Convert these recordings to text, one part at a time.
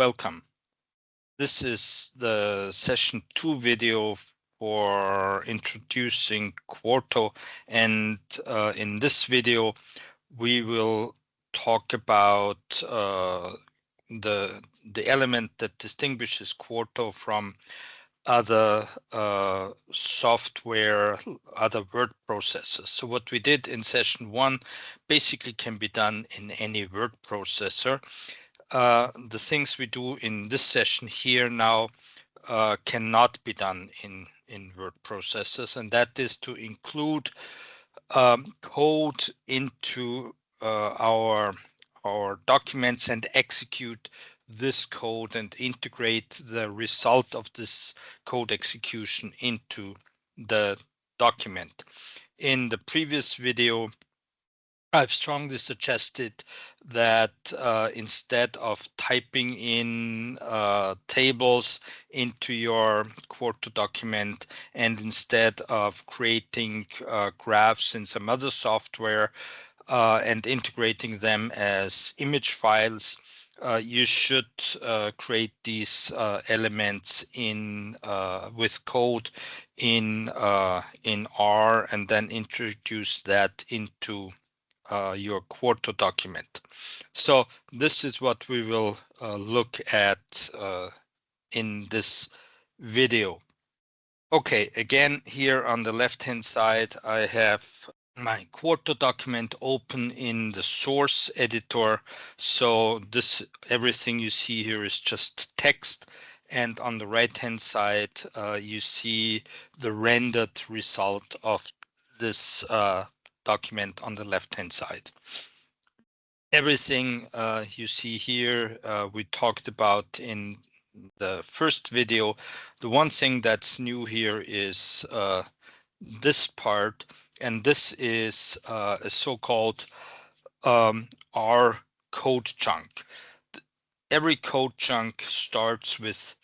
Welcome. This is the session 2 video for introducing Quarto, and in this video we will talk about the element that distinguishes Quarto from other software, other word processors. So what we did in session 1 basically can be done in any word processor. The things we do in this session here now cannot be done in word processors, and that is to include code into our documents and execute this code and integrate the result of this code execution into the document. In the previous video, I've strongly suggested that instead of typing in tables into your Quarto document, and instead of creating graphs in some other software and integrating them as image files, you should create these elements in with code in R, and then introduce that into your Quarto document. So this is what we will look at in this video. Okay, again, here on the left-hand side, I have my Quarto document open in the source editor. So this, everything you see here is just text. And on the right-hand side, you see the rendered result of this document on the left-hand side. Everything you see here, we talked about in the first video. The one thing that's new here is this part, and this is a so-called R code chunk. Every code chunk starts with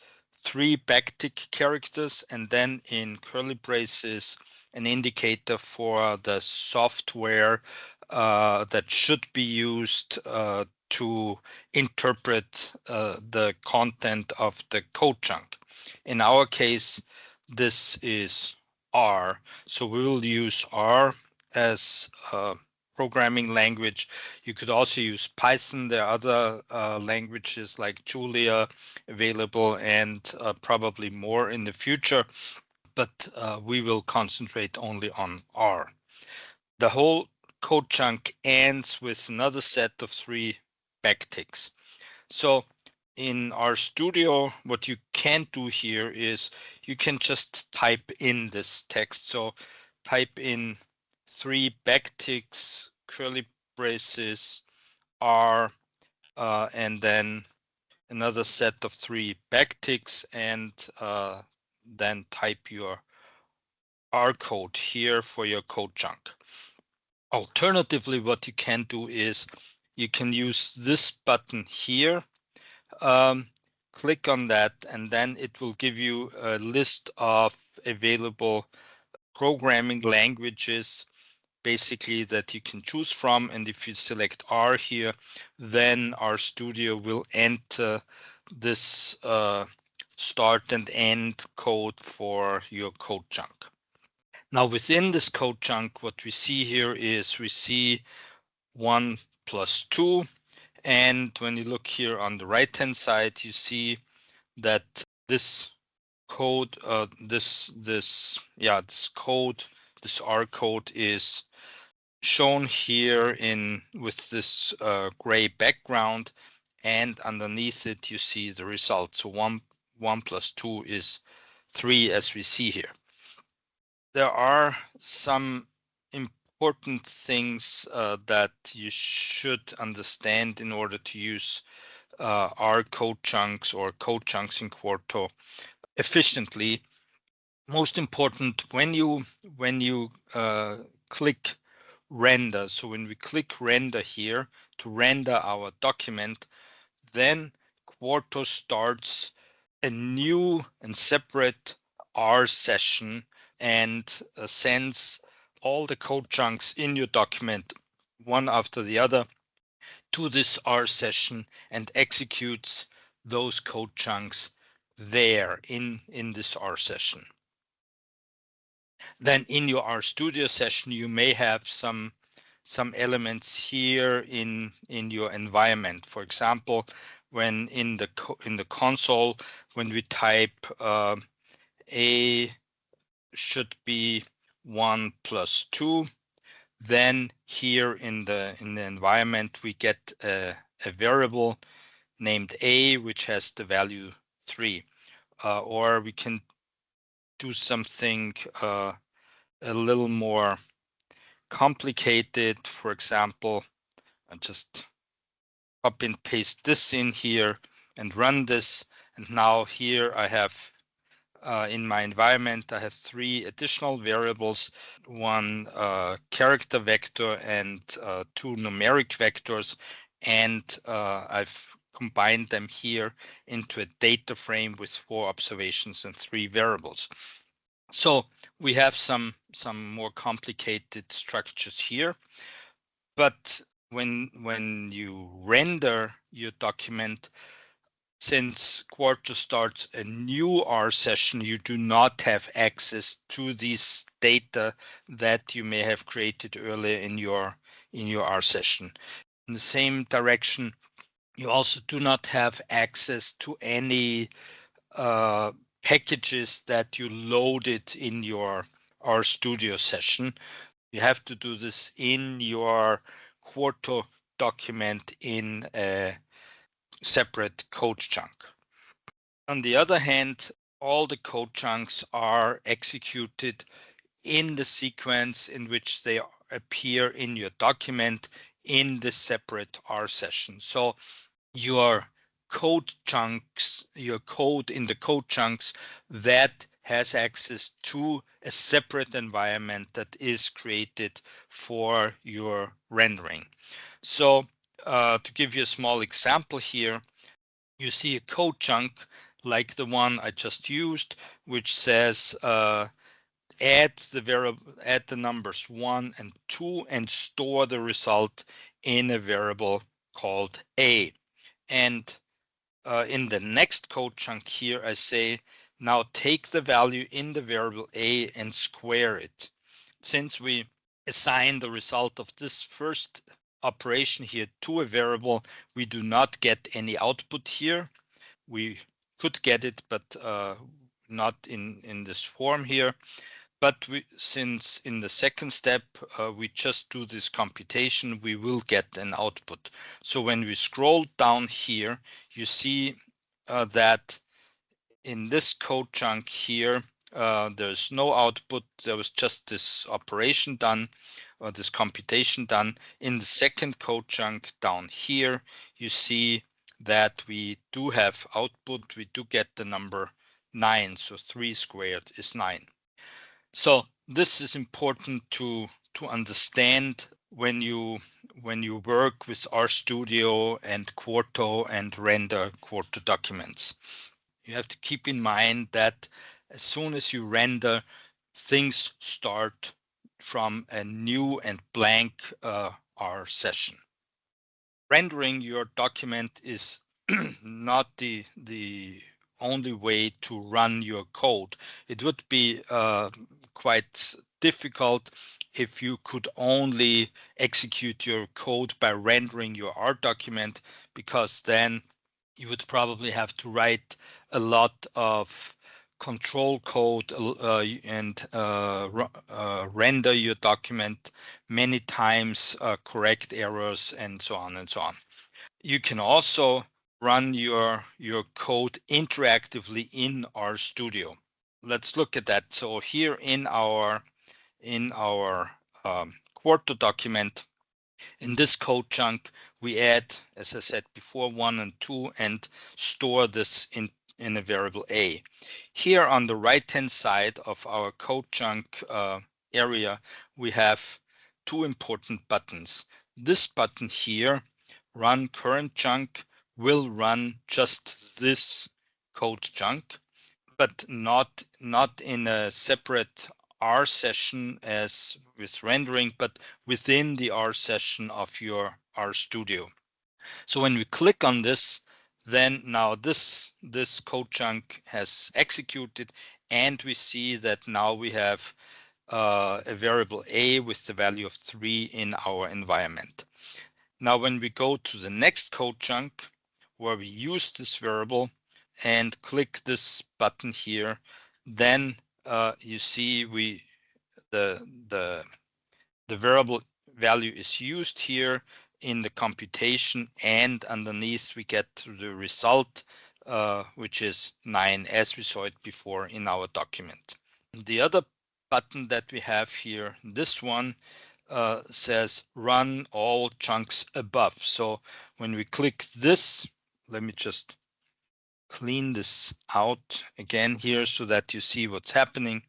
3 backtick characters, and then in curly braces an indicator for the software that should be used to interpret the content of the code chunk. In our case, this is R, so we will use R as a programming language. You could also use Python. There are other languages like Julia available, and probably more in the future, but we will concentrate only on R. The whole code chunk ends with another set of 3 backticks. So in RStudio, what you can do here is you can just type in this text. So type in 3 backticks, curly braces, R, and then another set of 3 backticks, and then type your R code here for your code chunk. Alternatively, what you can do is you can use this button here. Click on that, and then it will give you a list of available programming languages, basically, that you can choose from. And if you select R here, then RStudio will enter this start and end code for your code chunk. Now within this code chunk, what we see here is we see 1 plus 2. And when you look here on the right-hand side, you see that this code, this R code is shown here with this gray background, and underneath it you see the result. So 1 plus 2 is 3, as we see here. There are some important things that you should understand in order to use R code chunks or code chunks in Quarto efficiently. Most important, when you click render, so when we click render here to render our document, then Quarto starts a new and separate R session and sends all the code chunks in your document, one after the other, to this R session and executes those code chunks there in this R session. Then in your RStudio session, you may have some elements here in your environment. For example, when in the console, when we type a should be 1 plus 2, then here in the environment we get a variable named a, which has the value 3. Or we can do something a little more complicated. For example, I just copy and paste this in here and run this. And now here I have in my environment, I have 3 additional variables, 1 character vector and 2 numeric vectors. And I've combined them here into a data frame with 4 observations and 3 variables. So we have some more complicated structures here. But when you render your document, since Quarto starts a new R session, you do not have access to these data that you may have created earlier in your R session. In the same direction, you also do not have access to any packages that you loaded in your RStudio session. You have to do this in your Quarto document in a separate code chunk. On the other hand, all the code chunks are executed in the sequence in which they appear in your document in the separate R session. So your code chunks, your code in the code chunks that has access to a separate environment that is created for your rendering. So to give you a small example here, you see a code chunk like the one I just used, which says add the numbers 1 and 2 and store the result in a variable called a. And in the next code chunk here, I say, now take the value in the variable a and square it. Since we assign the result of this first operation here to a variable, we do not get any output here. We could get it, but not in this form here. But since in the second step, we just do this computation, we will get an output. So when we scroll down here, you see that in this code chunk here, there's no output. There was just this operation done, or this computation done. In the second code chunk down here, you see that we do have output. We do get the number 9. So 3 squared is 9. So this is important to understand when you work with RStudio and Quarto and render Quarto documents. You have to keep in mind that as soon as you render, things start from a new and blank R session. Rendering your document is not the only way to run your code. It would be quite difficult if you could only execute your code by rendering your R document, because then you would probably have to write a lot of control code and render your document many times, correct errors, and so on and so on. You can also run your code interactively in RStudio. Let's look at that. So here in our Quarto document, in this code chunk, we add, as I said before, 1 and 2 and store this in a variable a. Here on the right-hand side of our code chunk area, we have 2 important buttons. This button here, run current chunk, will run just this code chunk, but not in a separate R session as with rendering, but within the R session of your RStudio. So when we click on this, then now this code chunk has executed, and we see that now we have a variable a with the value of 3 in our environment. Now when we go to the next code chunk where we use this variable and click this button here, then you see the variable value is used here in the computation, and underneath we get the result, which is 9, as we saw it before in our document. The other button that we have here, this one, says run all chunks above. So when we click this, let me just clean this out again here so that you see what's happening.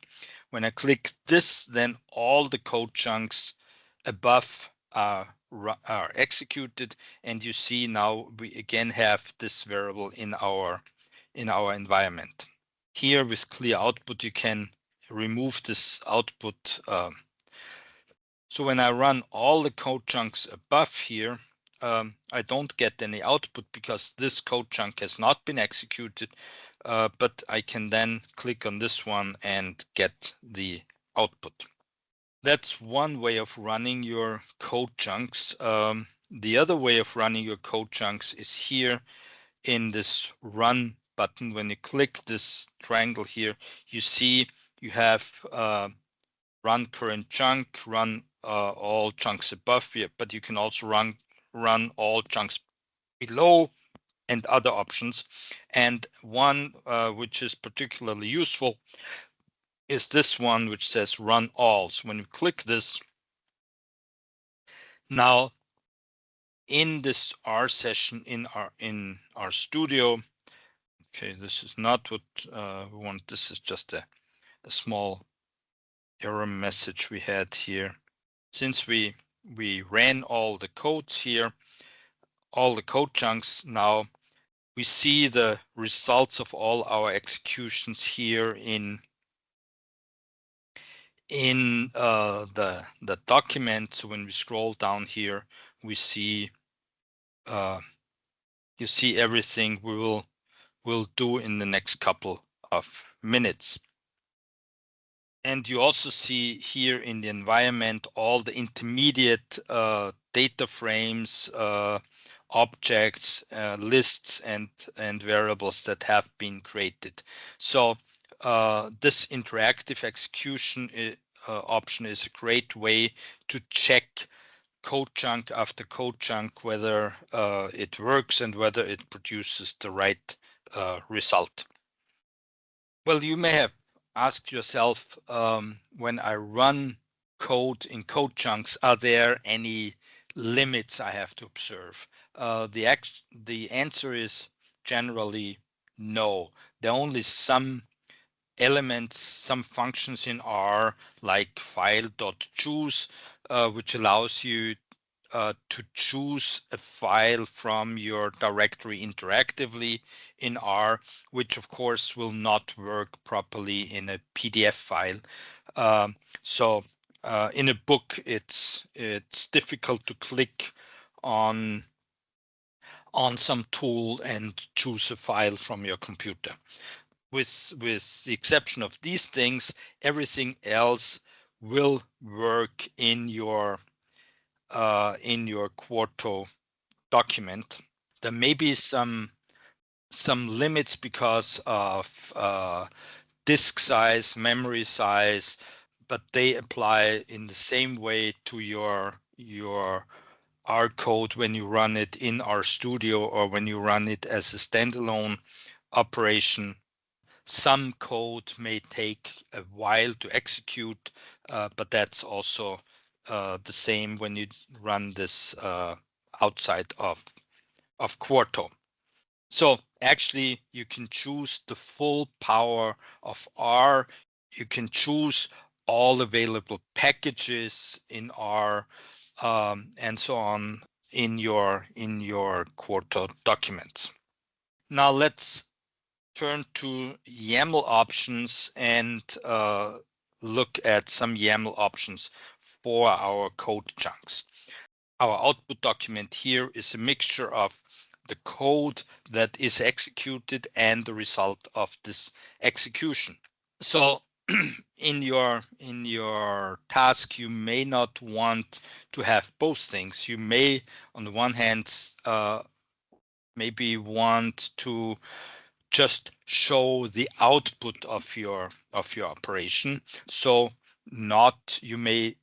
When I click this, then all the code chunks above are executed, and you see now we again have this variable in our environment. Here with clear output, you can remove this output. So when I run all the code chunks above here, I don't get any output because this code chunk has not been executed, but I can then click on this one and get the output. That's one way of running your code chunks. The other way of running your code chunks is here in this run button. When you click this triangle here, you see you have run current chunk, run all chunks above here, but you can also run all chunks below and other options. And one which is particularly useful is this one, which says run all. So when you click this, now in this R session in our studio, okay, this is not what we want. This is just a small error message we had here. Since we ran all the codes here, all the code chunks, now we see the results of all our executions here in the document. So when we scroll down here, we see you see everything we will do in the next couple of minutes. And you also see here in the environment all the intermediate data frames, objects, lists, and variables that have been created. So this interactive execution option is a great way to check code chunk after code chunk whether it works and whether it produces the right result. Well, you may have asked yourself, when I run code in code chunks, are there any limits I have to observe? The answer is generally no. There are only some elements, some functions in R, like file.choose, which allows you to choose a file from your directory interactively in R, which of course will not work properly in a PDF file. So in a book, it's difficult to click on some tool and choose a file from your computer. With the exception of these things, everything else will work in your Quarto document. There may be some limits because of disk size, memory size, but they apply in the same way to your R code when you run it in RStudio or when you run it as a standalone operation. Some code may take a while to execute, but that's also the same when you run this outside of Quarto. So actually, you can choose the full power of R. You can choose all available packages in R, and so on in your Quarto documents. Now let's turn to YAML options and look at some YAML options for our code chunks. Our output document here is a mixture of the code that is executed and the result of this execution. So in your task, you may not want to have both things. You may, on the one hand, maybe want to just show the output of your operation. So not you may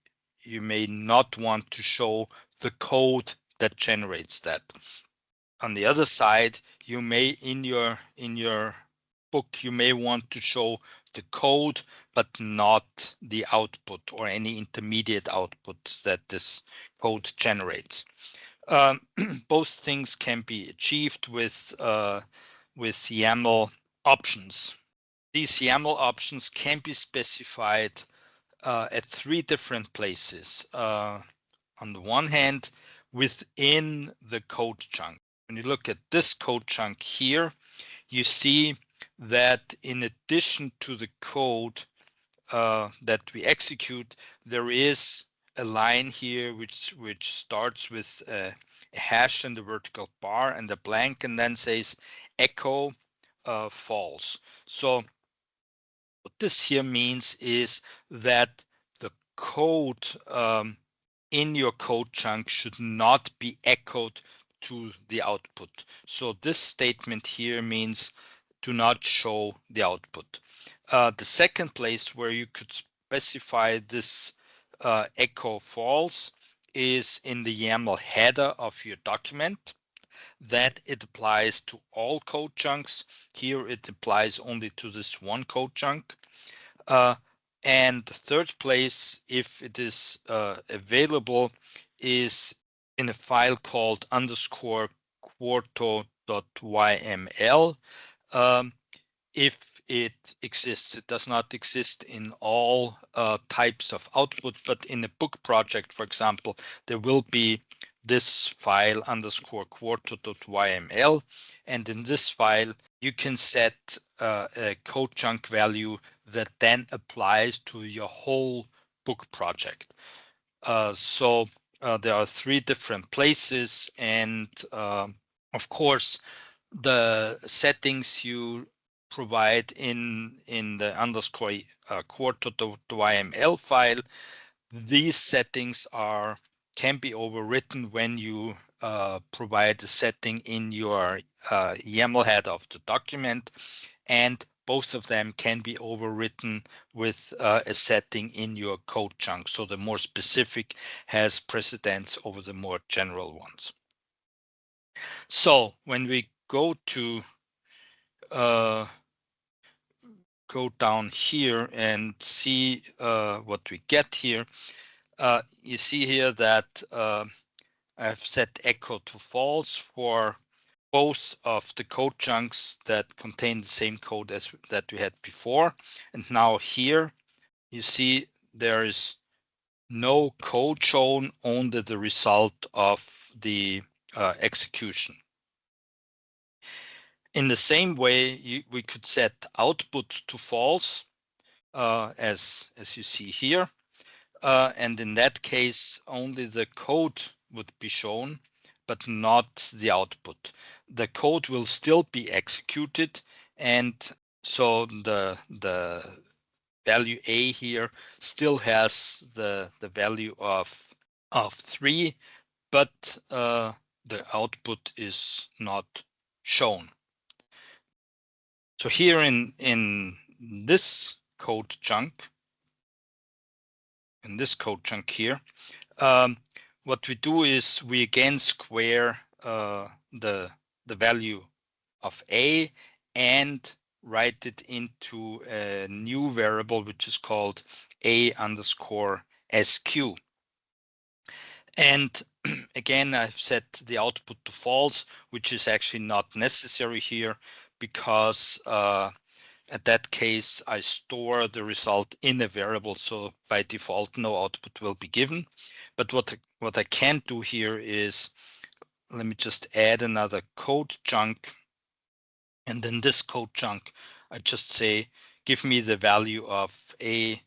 not want to show the code that generates that. On the other side, you may in your book you may want to show the code but not the output or any intermediate output that this code generates. Both things can be achieved with YAML options. These YAML options can be specified at three different places. On the one hand, within the code chunk. When you look at this code chunk here, you see that in addition to the code that we execute, there is a line here which starts with a hash in the vertical bar and a blank, and then says echo false. So what this here means is that the code in your code chunk should not be echoed to the output. So this statement here means do not show the output. The second place where you could specify this echo false is in the YAML header of your document. That it applies to all code chunks. Here it applies only to this one code chunk. And the third place, if it is available, is in a file called _quarto.yml. If it exists, it does not exist in all types of output, but in a book project, for example, there will be this file _quarto.yml, and in this file you can set a code chunk value that then applies to your whole book project. So there are three different places, and of course the settings you provide in the _quarto.yml file, these settings can be overwritten when you provide a setting in your YAML header of the document, and both of them can be overwritten with a setting in your code chunk. So the more specific has precedence over the more general ones. So when we go down here and see what we get here, you see here that I've set echo to false for both of the code chunks that contain the same code as that we had before. And now here you see there is no code shown, only the result of the execution. In the same way, we could set output to false, as you see here. And in that case, only the code would be shown, but not the output. The code will still be executed, and so the value A here still has the value of 3, but the output is not shown. So here in this code chunk, here, what we do is we again square the value of A and write it into a new variable which is called A_SQ. And again, I've set the output to false, which is actually not necessary here because at that case, I store the result in a variable, so by default, no output will be given. But what I can do here is, let me just add another code chunk. And in this code chunk, I just say, give me the value of A_SQ.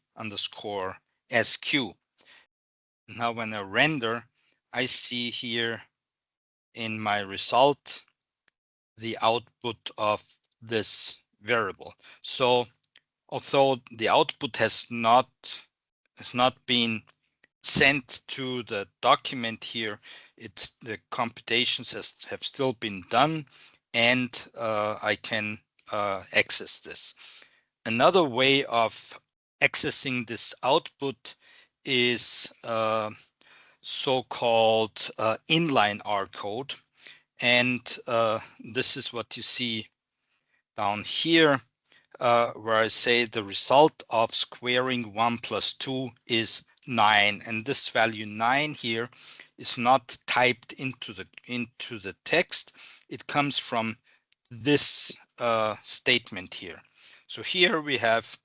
Now, when I render, I see here in my result the output of this variable. So although the output has not been sent to the document here, it's the computations have still been done, and I can access this. Another way of accessing this output is so-called inline R code, and this is what you see down here, where I say the result of squaring 1 plus 2 is 9, and this value 9 here is not typed into the text. It comes from this statement here. So here we have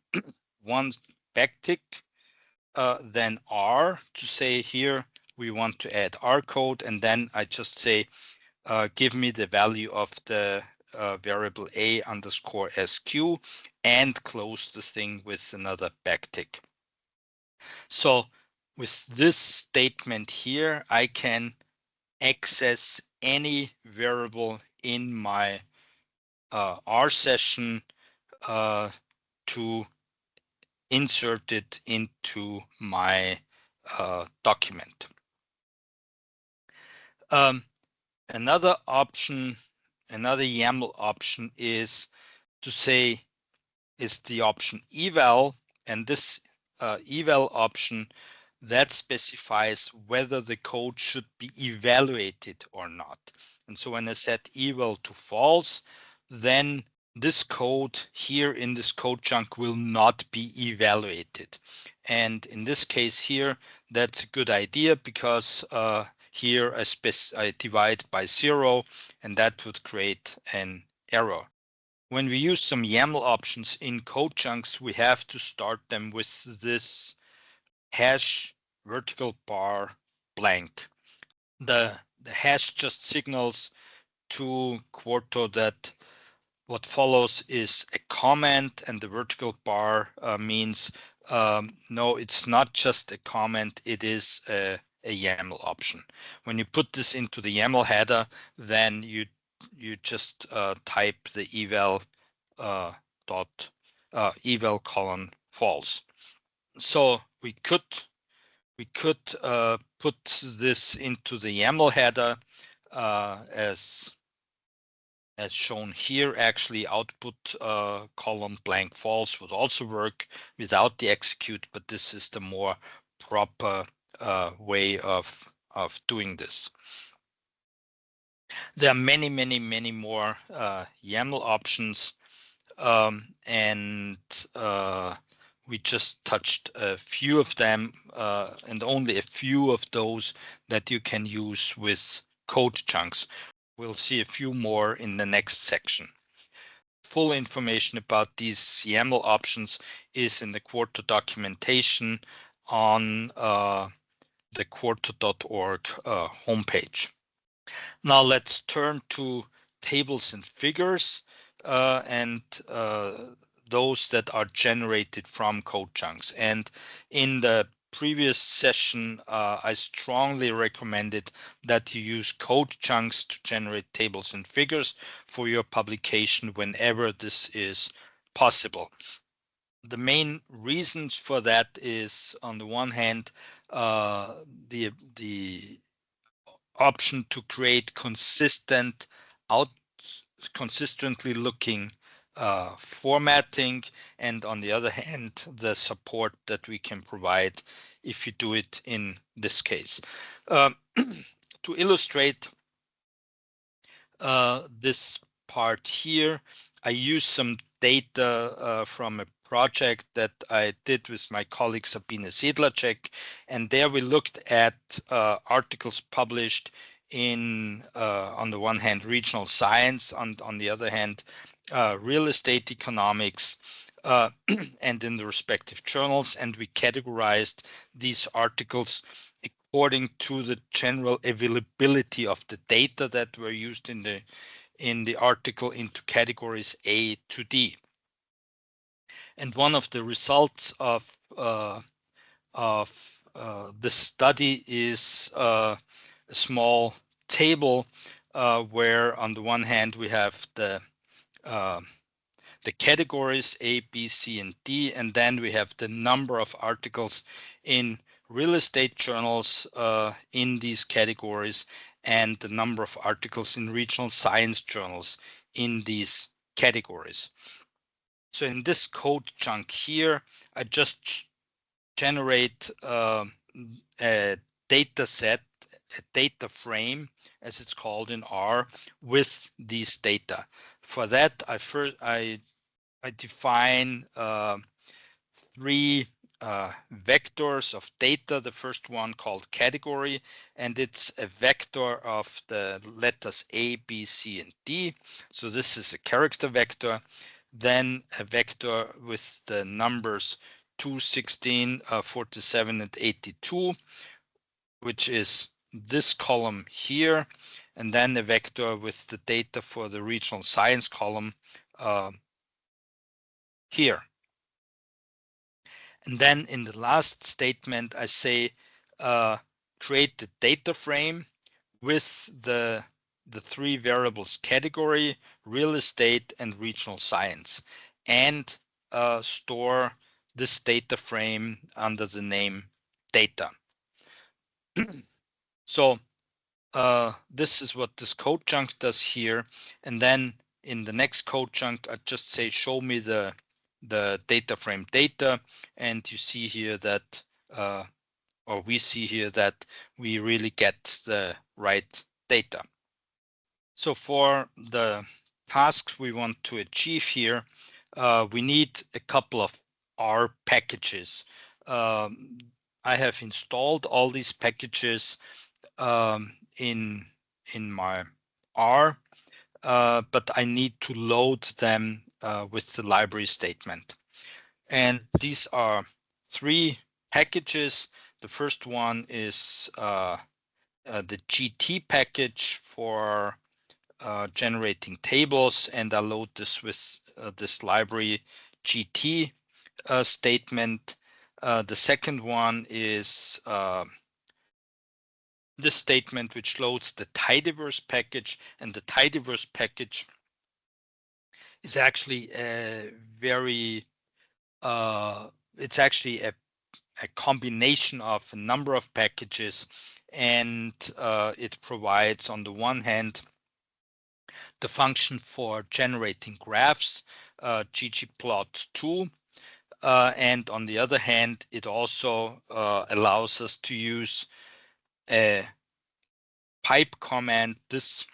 one backtick, then R to say here we want to add R code, and then I just say give me the value of the variable a underscore sq, and close the thing with another backtick. So with this statement here, I can access any variable in my R session to insert it into my document. Another option, another YAML option is to say is the option eval, and this eval option that specifies whether the code should be evaluated or not. And so when I set eval to false, then this code here in this code chunk will not be evaluated. And in this case here, that's a good idea, because here I divide by 0, and that would create an error. When we use some YAML options in code chunks, we have to start them with this hash vertical bar blank. The hash just signals to Quarto that what follows is a comment, and the vertical bar means no, it's not just a comment, it is a YAML option. When you put this into the YAML header, then you just type the eval eval colon false. So we could put this into the YAML header as shown here. Actually, output column blank false would also work without the execute, but this is the more proper way of doing this. There are many more YAML options, and we just touched a few of them, and only a few of those that you can use with code chunks. We'll see a few more in the next section. Full information about these YAML options is in the Quarto documentation on the quarto.org homepage. Now let's turn to tables and figures, and those that are generated from code chunks. And in the previous session, I strongly recommended that you use code chunks to generate tables and figures for your publication whenever this is possible. The main reasons for that is, on the one hand, the option to create consistently looking formatting, and on the other hand, the support that we can provide if you do it in this case. To illustrate this part here, I use some data from a project that I did with my colleague Sabine Sedlacek, and there we looked at articles published in, on the one hand, regional science, on the other hand, real estate economics, and in the respective journals, and we categorized these articles according to the general availability of the data that were used in the article into categories A to D. And one of the results of the study is a small table where on the one hand we have the categories A, B, C, and D, and then we have the number of articles in real estate journals in these categories, and the number of articles in regional science journals in these categories. So in this code chunk here, I just generate a data set, a data frame, as it's called in R, with these data. For that, I define three vectors of data. The first one called category, and it's a vector of the letters A, B, C, and D. So this is a character vector. Then a vector with the numbers 2, 16, 47, and 82, which is this column here. And then a vector with the data for the regional science column here. And then in the last statement, I say create the data frame with the three variables: category, real estate, and regional science, and store this data frame under the name data. So this is what this code chunk does here. And then in the next code chunk, I just say, show me the data frame data. And you see here that, or we see here that we really get the right data. So for the tasks we want to achieve here, we need a couple of R packages. I have installed all these packages in my R, but I need to load them with the library statement. And these are three packages. The first one is the GT package for generating tables, and I load this with this library GT statement. The second one is this statement, which loads the tidyverse package, and the tidyverse package is actually a very it's actually a combination of a number of packages, and it provides, on the one hand, the function for generating graphs, ggplot2, and on the other hand, it also allows us to use a pipe command, this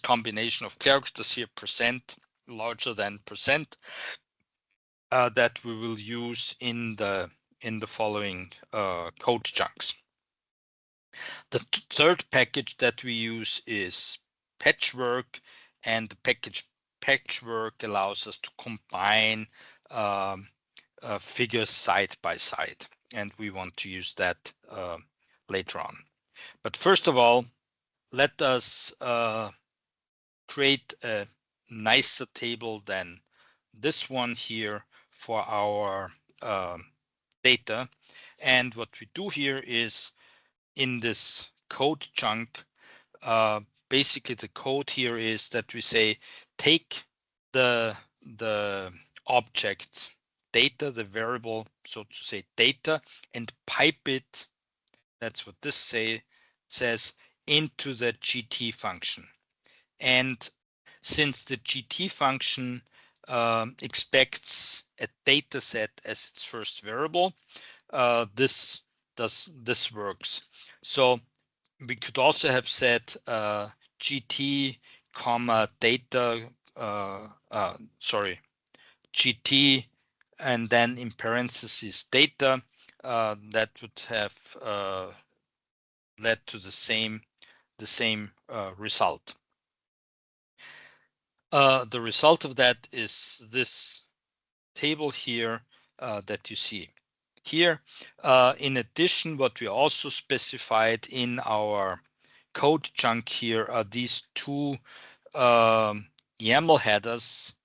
combination of characters here, percent larger than percent, that we will use in the following code chunks. The third package that we use is patchwork, and the package patchwork allows us to combine figures side by side, and we want to use that later on. But first of all, let us create a nicer table than this one here for our data. And what we do here is, in this code chunk, basically the code here is that we say, take the object data, the variable, so to say, data, and pipe it, that's what this says, into the GT function. And since the GT function expects a data set as its first variable, this works. So we could also have said GT comma data, GT, and then in parentheses data. That would have led to the same result. The result of that is this table here that you see here. In addition, what we also specified in our code chunk here are these two YAML headers,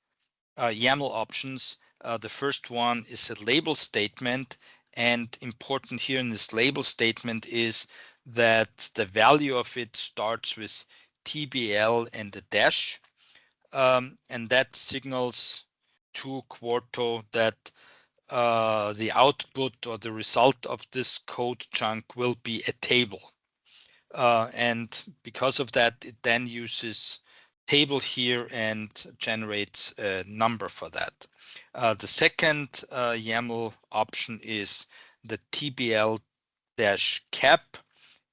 YAML options. The first one is a label statement, and important here in this label statement is that the value of it starts with TBL and a dash, and that signals to Quarto that the output or the result of this code chunk will be a table. And because of that, it then uses table here and generates a number for that. The second YAML option is the TBL-cap,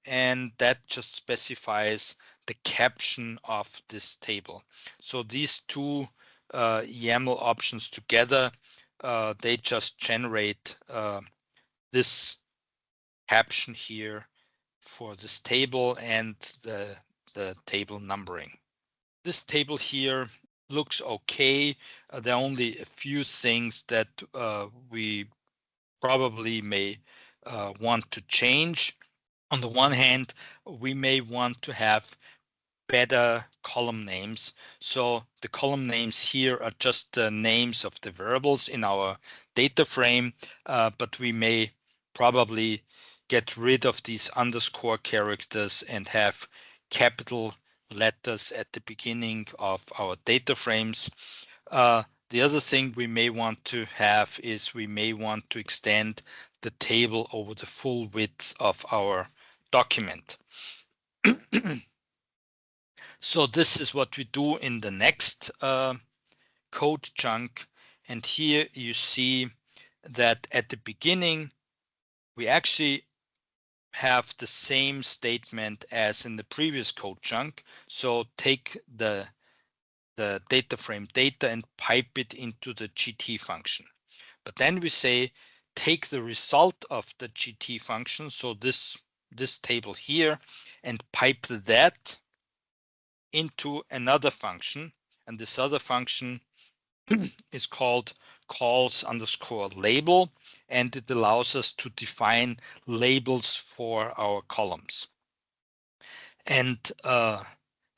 and that just specifies the caption of this table. So these two YAML options together, they just generate this caption here for this table and the table numbering. This table here looks okay. There are only a few things that we probably may want to change. On the one hand, we may want to have better column names. So the column names here are just the names of the variables in our data frame, but we may probably get rid of these underscore characters and have capital letters at the beginning of our data frames. The other thing we may want to have is we may want to extend the table over the full width of our document. So this is what we do in the next code chunk. And here you see that at the beginning, we actually have the same statement as in the previous code chunk. So take the data frame data and pipe it into the GT function. But then we say, take the result of the GT function, so this table here, and pipe that into another function, and this other function is called calls_label, and it allows us to define labels for our columns. And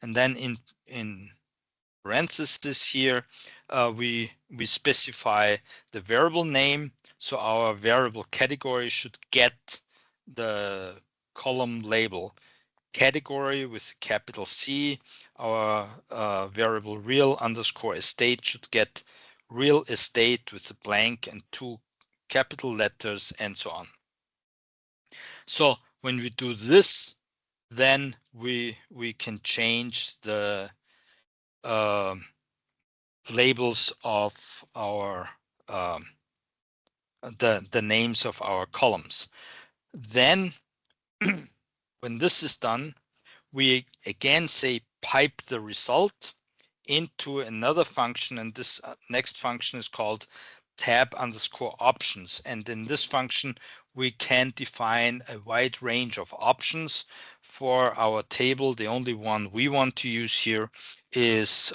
then in parentheses here, we specify the variable name. So our variable category should get the column label category with capital C. Our variable real_estate should get real estate with a blank and 2 capital letters, and so on. So when we do this, then we can change the labels of our the names of our columns. Then when this is done, we again say pipe the result into another function, and this next function is called tab_options. And in this function, we can define a wide range of options for our table. The only one we want to use here is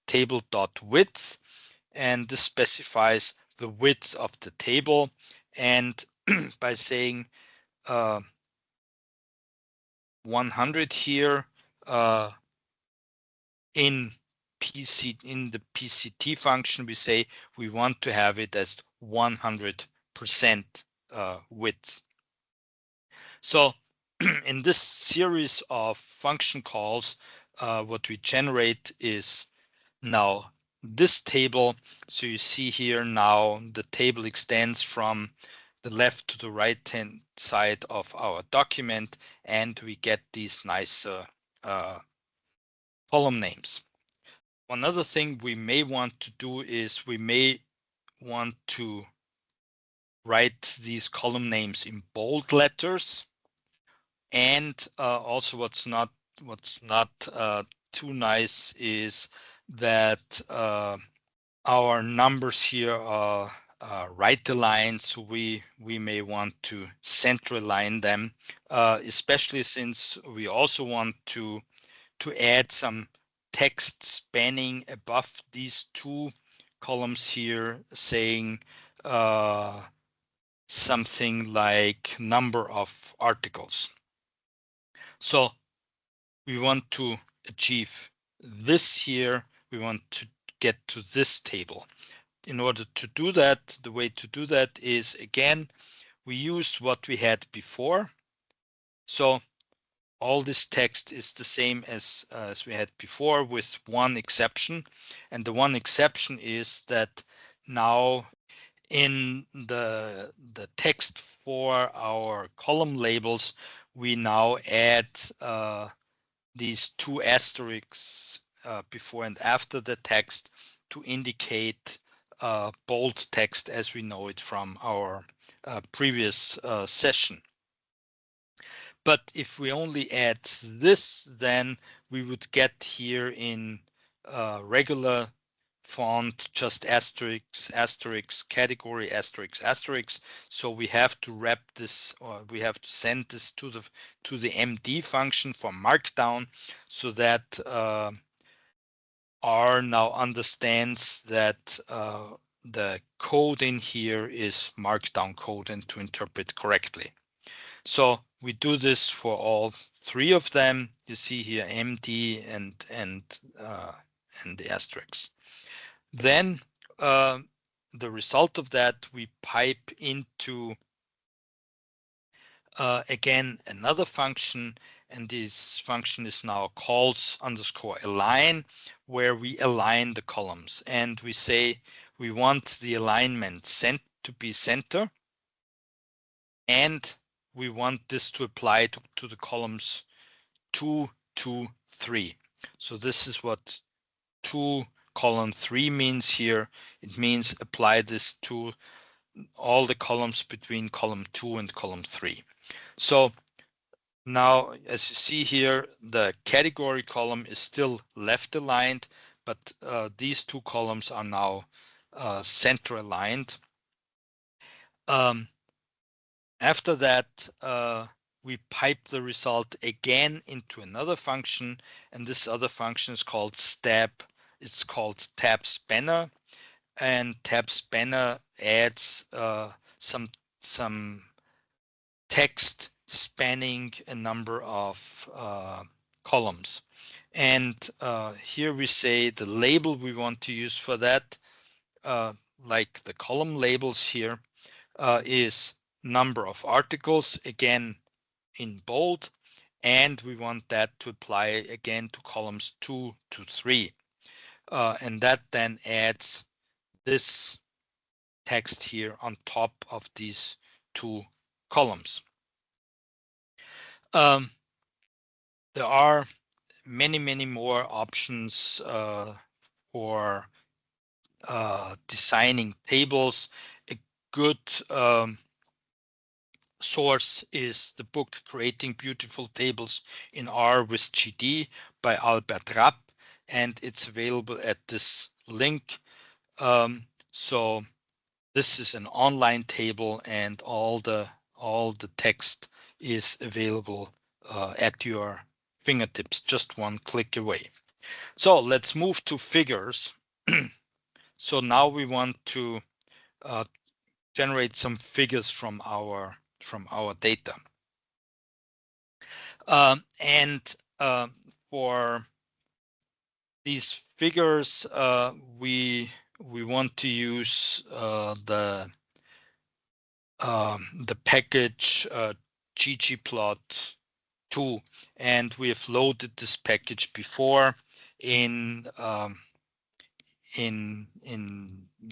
table.width, and this specifies the width of the table. And by saying 100 here in the PCT function, we say we want to have it as 100% width. So in this series of function calls, what we generate is now this table. So you see here now the table extends from the left to the right hand side of our document, and we get these nice column names. One other thing we may want to do is we may want to write these column names in bold letters, and also what's not too nice is that our numbers here are right aligned, so we may want to center align them, especially since we also want to add some text spanning above these two columns here, saying something like number of articles. So we want to achieve this here. We want to get to this table. In order to do that, the way to do that is, again, we use what we had before. So all this text is the same as we had before, with one exception. And the one exception is that now in the text for our column labels, we now add these two asterisks before and after the text to indicate bold text as we know it from our previous session. But if we only add this, then we would get here in regular font just asterisk, asterisk, category, asterisk, asterisk. So we have to wrap this, or we have to send this to the MD function for Markdown, so that R now understands that the code in here is Markdown code and to interpret correctly. So we do this for all three of them. You see here MD and the asterisks. Then the result of that, we pipe into again another function, and this function is now calls underscore align, where we align the columns, and we say we want the alignment to be center, and we want this to apply to the columns 2, 2, 3. So this is what 2 column 3 means here. It means apply this to all the columns between column 2 and column 3. So now, as you see here, the category column is still left aligned, but these two columns are now center aligned. After that, we pipe the result again into another function, and this other function is called step. It's called tab spanner, and tab spanner adds some text spanning a number of columns. And here we say the label we want to use for that, like the column labels here, is number of articles, again in bold, and we want that to apply again to columns 2 to 3. And that then adds this text here on top of these two columns. There are many more options for designing tables. A good source is the book Creating Beautiful Tables in R with GD by Albert Rapp, and it's available at this link. So this is an online table, and all the text is available at your fingertips, just one click away. So let's move to figures. So now we want to generate some figures from our data. And for these figures, we want to use the package ggplot2, and we have loaded this package before in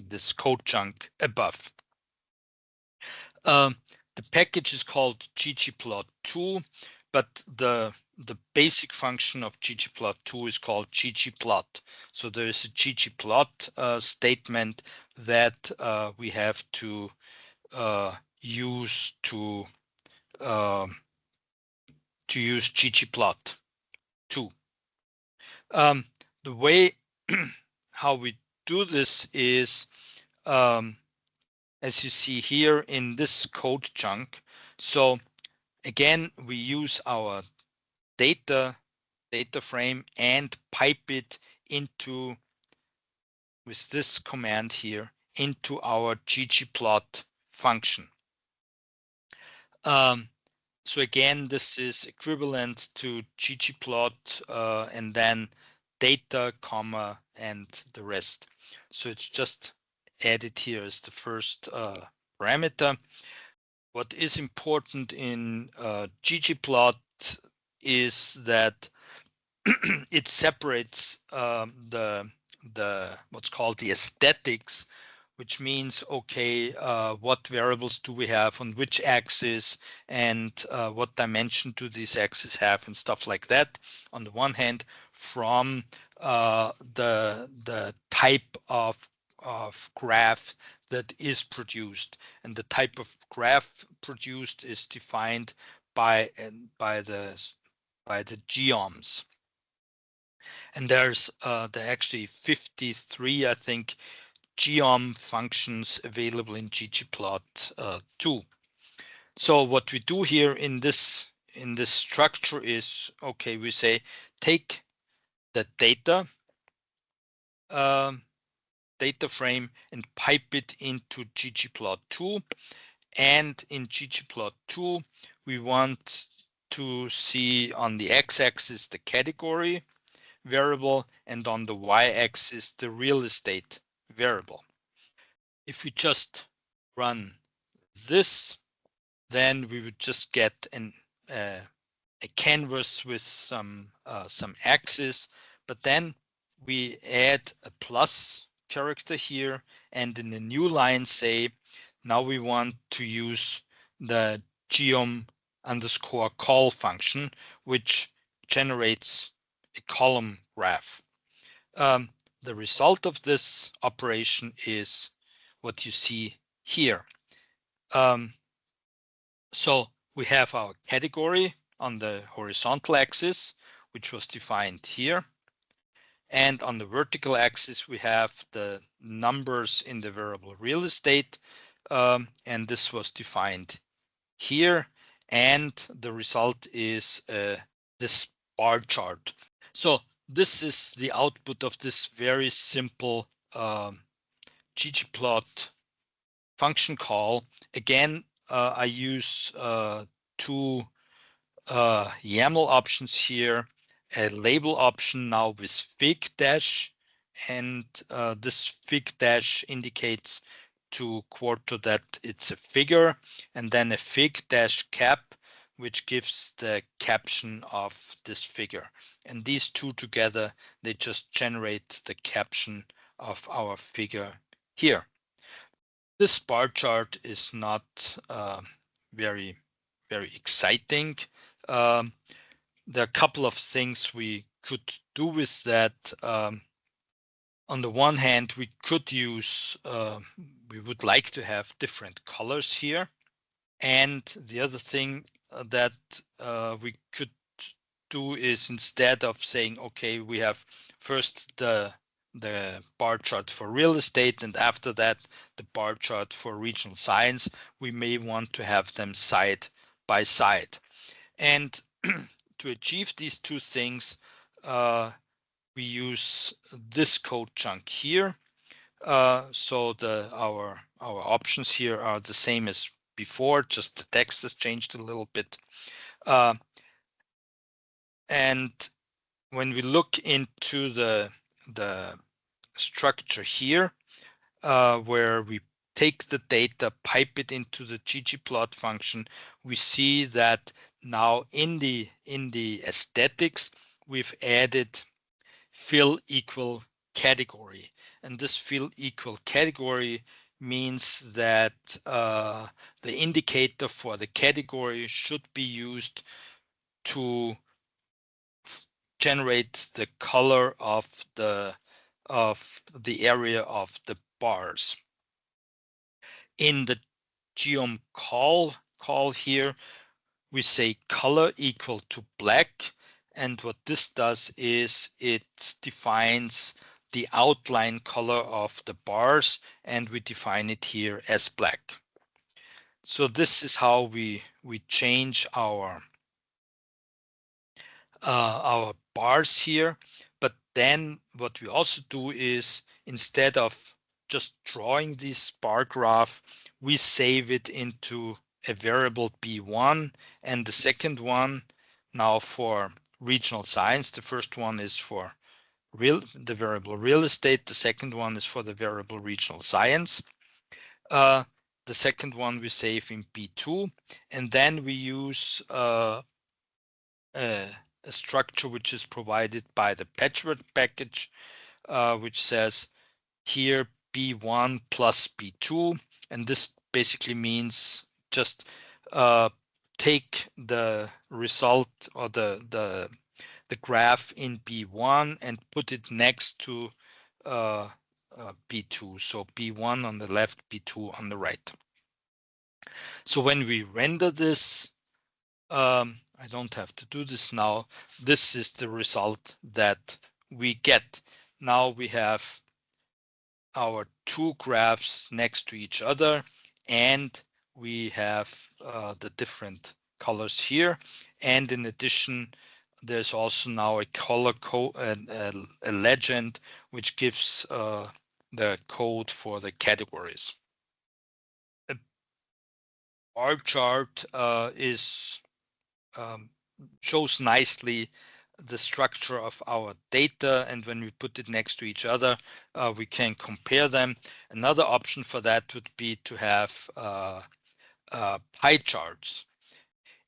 this code chunk above. The package is called ggplot2, but the basic function of ggplot2 is called ggplot. So there is a ggplot statement that we have to use to use ggplot2. The way how we do this is, as you see here in this code chunk. So again, we use our data frame and pipe it into, with this command here, into our ggplot function. So again, this is equivalent to ggplot and then data, comma, and the rest. So it's just added here as the first parameter. What is important in ggplot is that it separates the what's called the aesthetics, which means, okay, what variables do we have on which axis, and what dimension do these axes have, and stuff like that. On the one hand, from the type of graph that is produced, and the type of graph produced is defined by the geoms. And there's actually 53, I think, geom functions available in ggplot2. So what we do here in this structure is, okay, we say take the data frame and pipe it into ggplot2, and in ggplot2 we want to see on the x-axis the category variable, and on the y-axis the real estate variable. If we just run this, then we would just get a canvas with some axes, but then we add a plus character here, and in the new line say, now we want to use the geom underscore call function, which generates a column graph. The result of this operation is what you see here. So we have our category on the horizontal axis, which was defined here. And on the vertical axis, we have the numbers in the variable real estate. And this was defined here. And the result is this bar chart. So this is the output of this very simple ggplot function call. Again, I use two YAML options here, a label option now with fig dash, and this fig dash indicates to Quarto that it's a figure, and then a fig dash cap, which gives the caption of this figure. And these two together, they just generate the caption of our figure here. This bar chart is not very exciting. There are a couple of things we could do with that. On the one hand, we could use, we would like to have different colors here. And the other thing that we could do is, instead of saying, okay, we have first the bar chart for real estate, and after that the bar chart for regional science, we may want to have them side by side. And to achieve these two things, we use this code chunk here. So our options here are the same as before, just the text has changed a little bit. And when we look into the structure here, where we take the data, pipe it into the ggplot function, we see that now in the aesthetics, we've added fill equal category. And this fill equal category means that the indicator for the category should be used to generate the color of the area of the bars. In the geom call here, we say color equal to black, and what this does is it defines the outline color of the bars, and we define it here as black. So this is how we change our bars here. But then what we also do is, instead of just drawing this bar graph, we save it into a variable B1, and the second one now for regional science. The first one is for the variable real estate. The second one is for the variable regional science. The second one we save in B2, and then we use a structure which is provided by the patchwork package, which says here B1 plus B2, and this basically means just take the result or the graph in B1 and put it next to B2. So B1 on the left, B2 on the right. So when we render this, I don't have to do this now. This is the result that we get. Now we have our two graphs next to each other, and we have the different colors here. And in addition, there's also now a color code, a legend, which gives the code for the categories. A bar chart shows nicely the structure of our data, and when we put it next to each other, we can compare them. Another option for that would be to have pie charts.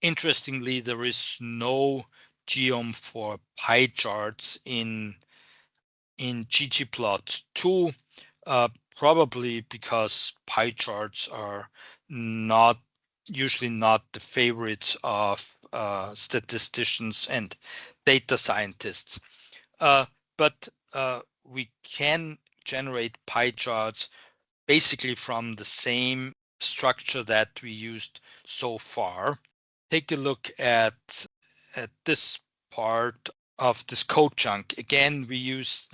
Interestingly, there is no geom for pie charts in ggplot2, probably because pie charts are usually not the favorites of statisticians and data scientists. But we can generate pie charts basically from the same structure that we used so far. Take a look at this part of this code chunk. Again, we use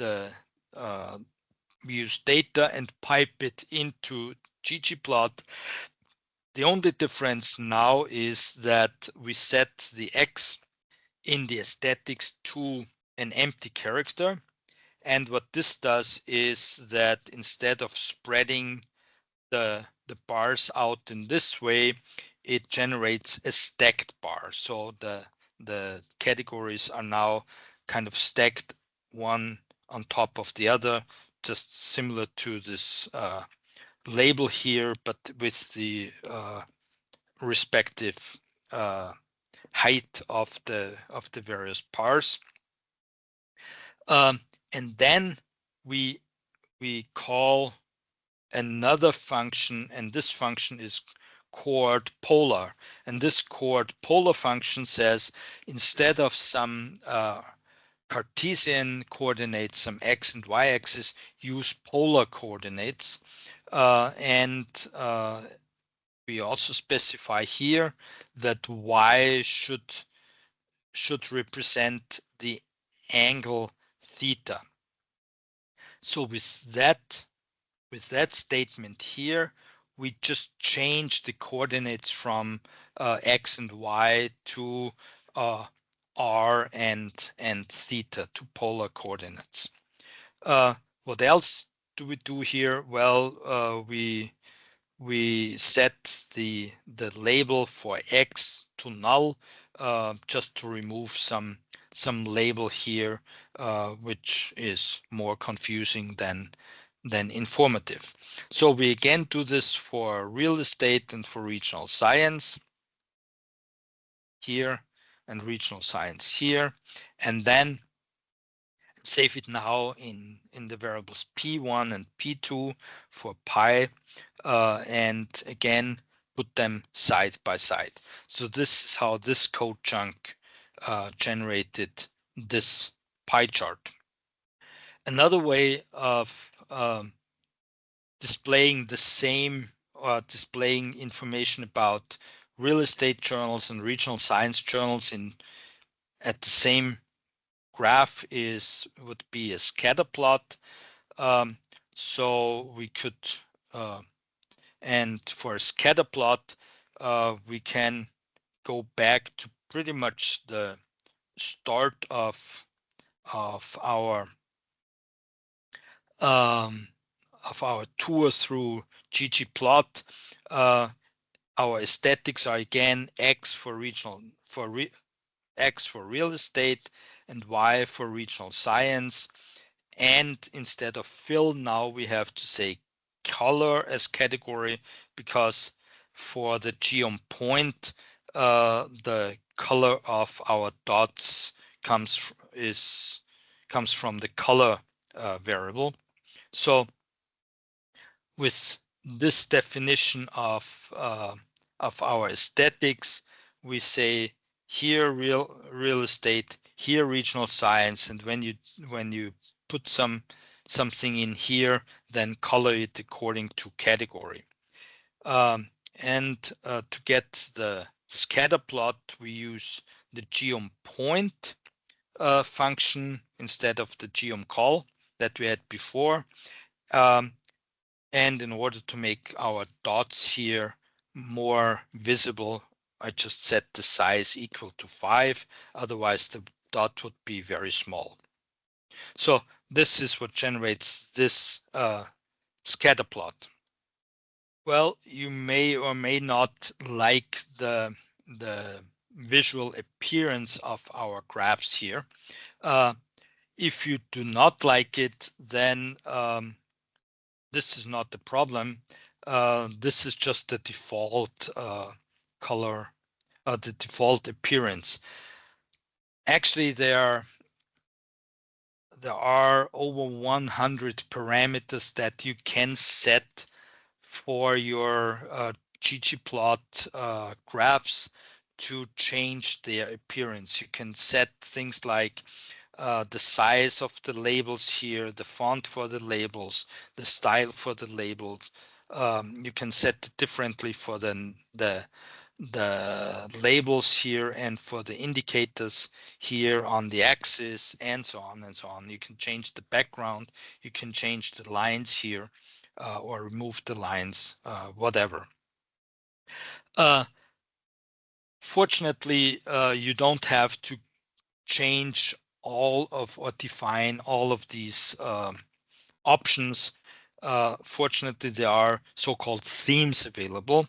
data and pipe it into ggplot. The only difference now is that we set the X in the aesthetics to an empty character. And what this does is that instead of spreading the bars out in this way, it generates a stacked bar. So the categories are now kind of stacked one on top of the other, just similar to this label here, but with the respective height of the various bars. And then we call another function, and this function is chord polar. And this chord polar function says, instead of some Cartesian coordinates, some x and y axis, use polar coordinates. And we also specify here that y should represent the angle theta. So with that statement here, we just change the coordinates from x and y to r and theta, to polar coordinates. What else do we do here? Well, we set the label for x to null, just to remove some label here, which is more confusing than informative. So we again do this for real estate and for regional science here, and regional science here, and then save it now in the variables p1 and p2 for pi, and again put them side by side. So this is how this code chunk generated this pie chart. Another way of displaying the same, displaying information about real estate journals and regional science journals at the same graph would be a scatter plot. So we could, and for a scatter plot, we can go back to pretty much the start of our tour through ggplot. Our aesthetics are again x for x for real estate and y for regional science. And instead of fill, now we have to say color as category, because for the geom point, the color of our dots comes from the color variable. So with this definition of our aesthetics, we say here real estate, here regional science, and when you put something in here, then color it according to category. And to get the scatter plot, we use the geom point function instead of the geom call that we had before. And in order to make our dots here more visible, I just set the size equal to 5. Otherwise, the dot would be very small. So this is what generates this scatter plot. Well, you may or may not like the visual appearance of our graphs here. If you do not like it, then this is not the problem. This is just the default color, the default appearance. Actually, there are over 100 parameters that you can set for your ggplot graphs to change their appearance. You can set things like the size of the labels here, the font for the labels, the style for the labels. You can set it differently for the labels here and for the indicators here on the axis, and so on and so on. You can change the background, you can change the lines here, or remove the lines, whatever. Fortunately, you don't have to change all of or define all of these options. Fortunately, there are so-called themes available.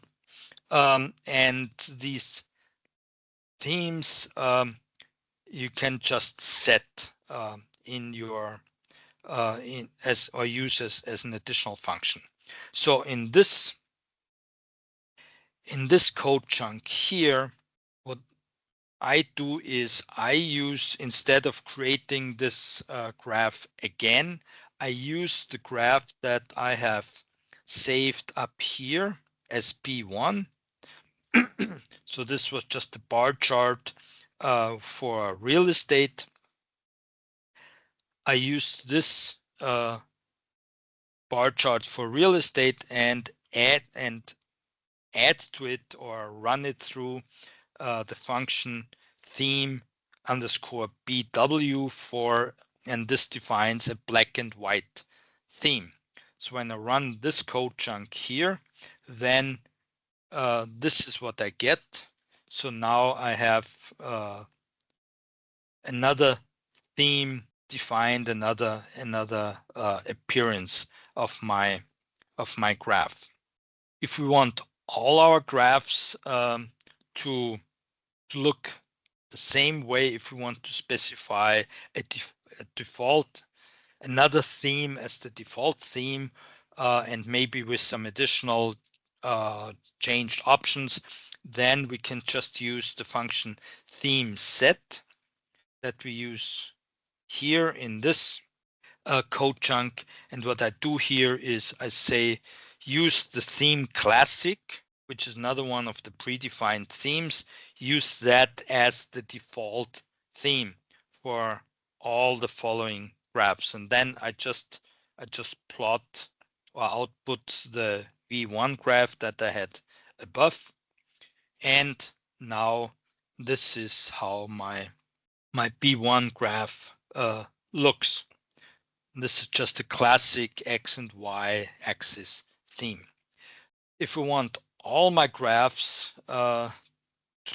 And these themes you can just set in your or use as an additional function. So in this code chunk here, what I do is I use, instead of creating this graph again, I use the graph that I have saved up here as B1. So this was just a bar chart for real estate. I used this bar chart for real estate and add to it or run it through the function theme underscore BW for, and this defines a black and white theme. So when I run this code chunk here, then this is what I get. So now I have another theme defined, another appearance of my graph. If we want all our graphs to look the same way, if we want to specify a default, another theme as the default theme, and maybe with some additional changed options, then we can just use the function theme set that we use here in this code chunk. And what I do here is I say use the theme classic, which is another one of the predefined themes. Use that as the default theme for all the following graphs, and then I just plot or output the V1 graph that I had above. And now this is how my B1 graph looks. This is just a classic X and Y axis theme. If we want all my graphs to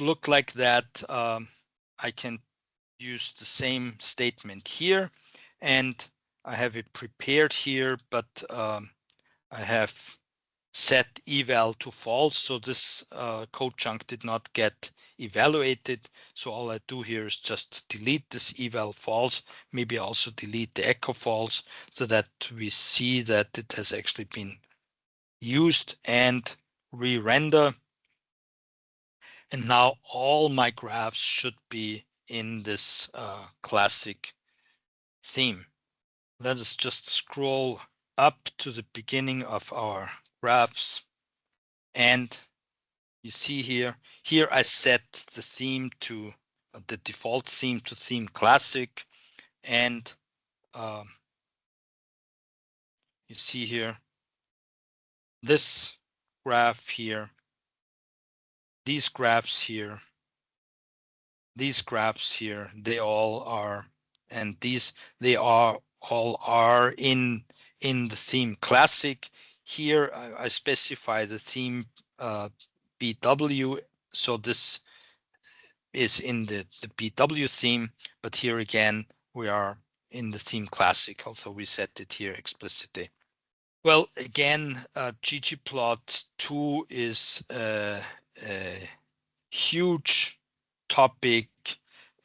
look like that, I can use the same statement here, and I have it prepared here, but I have set eval to false, so this code chunk did not get evaluated. So all I do here is just delete this eval false, maybe also delete the echo false, so that we see that it has actually been used, and re-render. And now all my graphs should be in this classic theme. Let us just scroll up to the beginning of our graphs. And you see here I set the theme to the default theme to theme classic. And you see here this graph here, these graphs here, these graphs here, they all are, and these, they are all are in the theme classic. Here I specify the theme BW, so this is in the BW theme, but here again we are in the theme classic, also we set it here explicitly. Well, again, ggplot2 is a huge topic,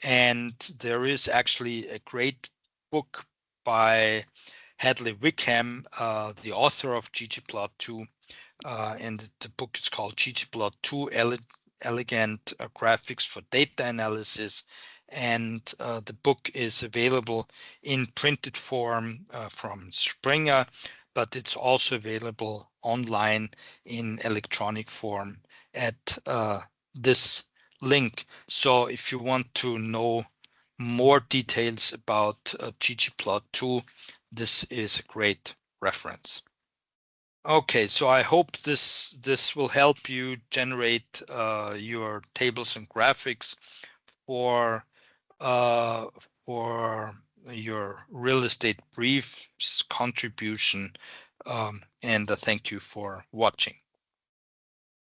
and there is actually a great book by Hadley Wickham, the author of ggplot2, and the book is called ggplot2 Elegant Graphics for Data Analysis. And the book is available in printed form from Springer, but it's also available online in electronic form at this link. So if you want to know more details about ggplot2, this is a great reference. Okay, so I hope this will help you generate your tables and graphics for uh, for your real estate briefs contribution, and thank you for watching.